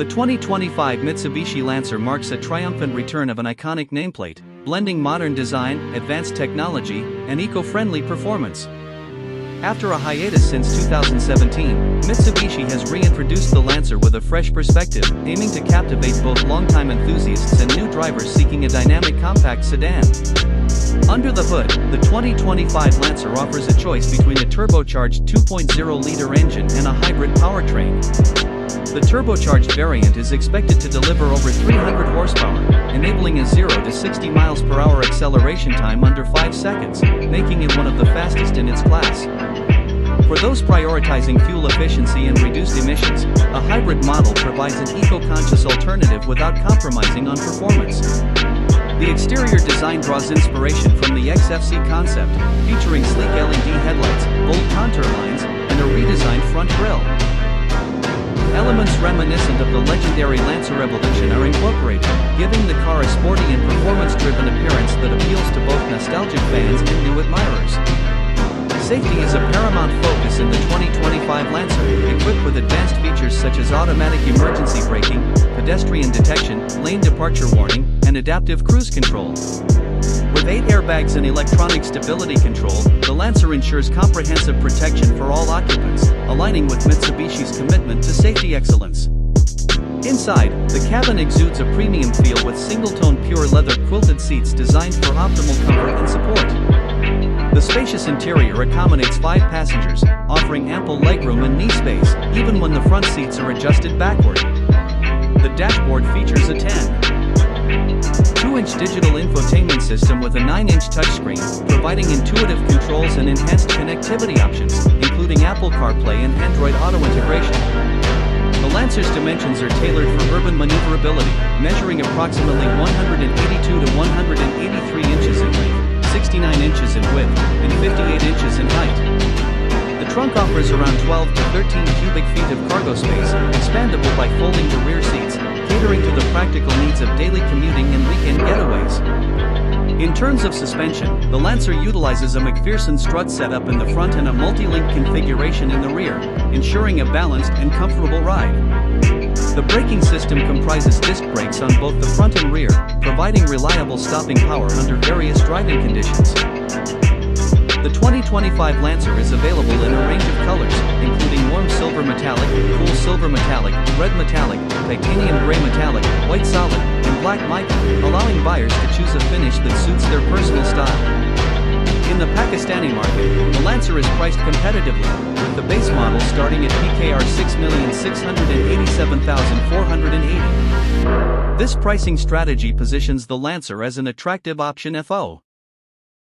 The 2025 Mitsubishi Lancer marks a triumphant return of an iconic nameplate, blending modern design, advanced technology, and eco-friendly performance. After a hiatus since 2017, Mitsubishi has reintroduced the Lancer with a fresh perspective, aiming to captivate both longtime enthusiasts and new drivers seeking a dynamic compact sedan. Under the hood, the 2025 Lancer offers a choice between a turbocharged 2.0-liter engine and a hybrid powertrain. The turbocharged variant is expected to deliver over 300 horsepower, enabling a 0 to 60 miles per hour acceleration time under 5 seconds, making it one of the fastest in its class. For those prioritizing fuel efficiency and reduced emissions, a hybrid model provides an eco-conscious alternative without compromising on performance. The exterior design draws inspiration from the XFC concept, featuring sleek LED headlights, bold contour lines, and a redesigned front grille. Elements reminiscent of the legendary Lancer Evolution are incorporated, giving the car a sporty and performance-driven appearance that appeals to both nostalgic fans and new admirers. Safety is a paramount focus in the 2025 Lancer, equipped with advanced features such as automatic emergency braking, pedestrian detection, lane departure warning, and adaptive cruise control. With 8 airbags and electronic stability control, the Lancer ensures comprehensive protection for all occupants, aligning with Mitsubishi's commitment to safety excellence. Inside, the cabin exudes a premium feel with single-tone pure leather quilted seats designed for optimal comfort and support. The spacious interior accommodates 5 passengers, offering ample legroom and knee space, even when the front seats are adjusted backward. The dashboard features a 2-inch digital infotainment system with a 9-inch touchscreen, providing intuitive controls and enhanced connectivity options, including Apple CarPlay and Android Auto integration. The Lancer's dimensions are tailored for urban maneuverability, measuring approximately 182 to 183 inches in length, 69 inches in width, and 58 inches in height. The trunk offers around 12 to 13 cubic feet of cargo space, expandable by folding the rear seats, catering to the practical needs of daily commuting and weekend getaways. In terms of suspension, the Lancer utilizes a McPherson strut setup in the front and a multi-link configuration in the rear, ensuring a balanced and comfortable ride. The braking system comprises disc brakes on both the front and rear, providing reliable stopping power under various driving conditions. The 2025 Lancer is available in a range of colors, including warm silver metallic, cool silver metallic, red metallic, titanium gray metallic, white solid, and black mica, allowing buyers to choose a finish that suits their personal style. In the Pakistani market, the Lancer is priced competitively, with the base model starting at PKR 6,687,480. This pricing strategy positions the Lancer as an attractive option FO.